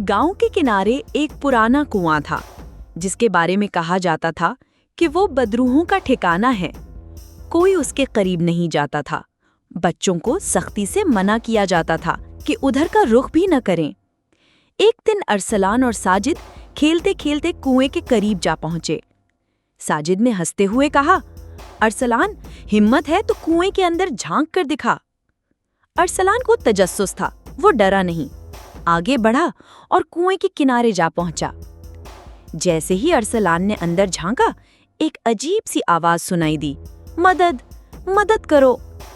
गांव के किनारे एक पुराना कुआं था जिसके बारे में कहा जाता था कि वो बदरूहों का ठिकाना है। कोई उसके करीब नहीं जाता था। बच्चों को सख्ती से मना किया जाता था कि उधर का रुख भी न करें। एक दिन अरसलान और साजिद खेलते खेलते कुएं के करीब जा पहुंचे। साजिद ने हंसते हुए कहा, अरसलान, हिम्मत है तो कुएं के अंदर झांक कर दिखा। अरसलान को तजस्सुस था, वो डरा नहीं, आगे बढ़ा और कुएं के किनारे जा पहुंचा। जैसे ही अरसलान ने अंदर झांका, एक अजीब सी आवाज सुनाई दी, मदद, मदद करो।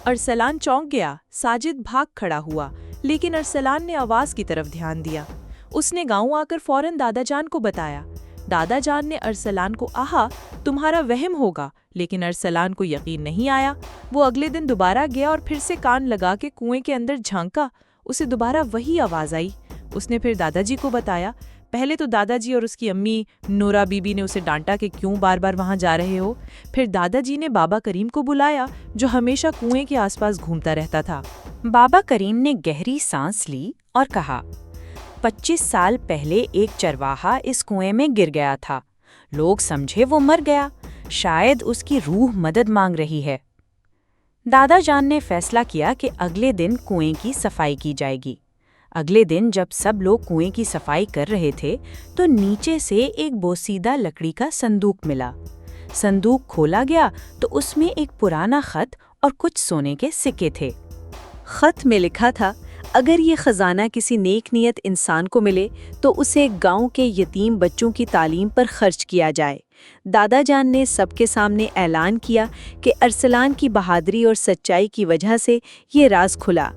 अरसलान चौंक गया। साजिद भाग खड़ा हुआ, लेकिन अरसलान ने आवाज की तरफ ध्यान दिया। उसने गांव आकर फौरन दादाजान को बताया। दादाजान ने अरसलान को आहा, तुम्हारा वहम होगा, लेकिन अरसलान को यकीन नहीं आया। वो अगले दिन दोबारा गया और फिर से कान लगा के कुएं के अंदर झांका। उसे दोबारा वही आवाज आई। उसने फिर दादाजी को बताया। पहले तो दादाजी और उसकी अम्मी नूरा बीबी ने उसे डांटा कि क्यों बार बार वहां जा रहे हो। फिर दादाजी ने बाबा करीम को बुलाया, जो हमेशा कुएं के आसपास घूमता रहता था। बाबा करीम ने गहरी सांस ली और कहा, 25 साल पहले एक चरवाहा इस कुएं में गिर गया था। लोग समझे वो मर गया, शायद उसकी रूह मदद मांग रही है। दादाजान ने फैसला किया कि अगले दिन कुएं की सफाई की जाएगी। अगले दिन जब सब लोग कुएं की सफाई कर रहे थे तो नीचे से एक बोसीदा लकड़ी का संदूक मिला। संदूक खोला गया तो उसमें एक पुराना खत और कुछ सोने के सिक्के थे। खत में लिखा था, अगर ये खजाना किसी नेक नियत इंसान को मिले तो उसे गांव के यतीम बच्चों की तालीम पर खर्च किया जाए। दादाजान ने सबके सामने ऐलान किया कि अरसलान की बहादुरी और सच्चाई की वजह से ये राज खुला।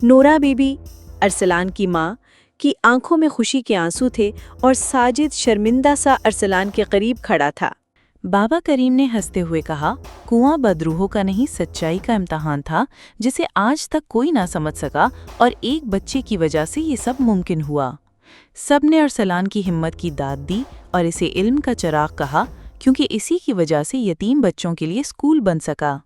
नूरा बीबी, अरसलान की माँ, की आंखों में खुशी के आंसू थे और साजिद शर्मिंदा सा अरसलान के करीब खड़ा था। बाबा करीम ने हंसते हुए कहा, कुआं बदरूहों का नहीं, सच्चाई का इम्तिहान था जिसे आज तक कोई ना समझ सका, और एक बच्चे की वजह से ये सब मुमकिन हुआ। सब ने अरसलान की हिम्मत की दाद दी और इसे इल्म का चिराग कहा, क्योंकि इसी की वजह से यतीम बच्चों के लिए स्कूल बन सका।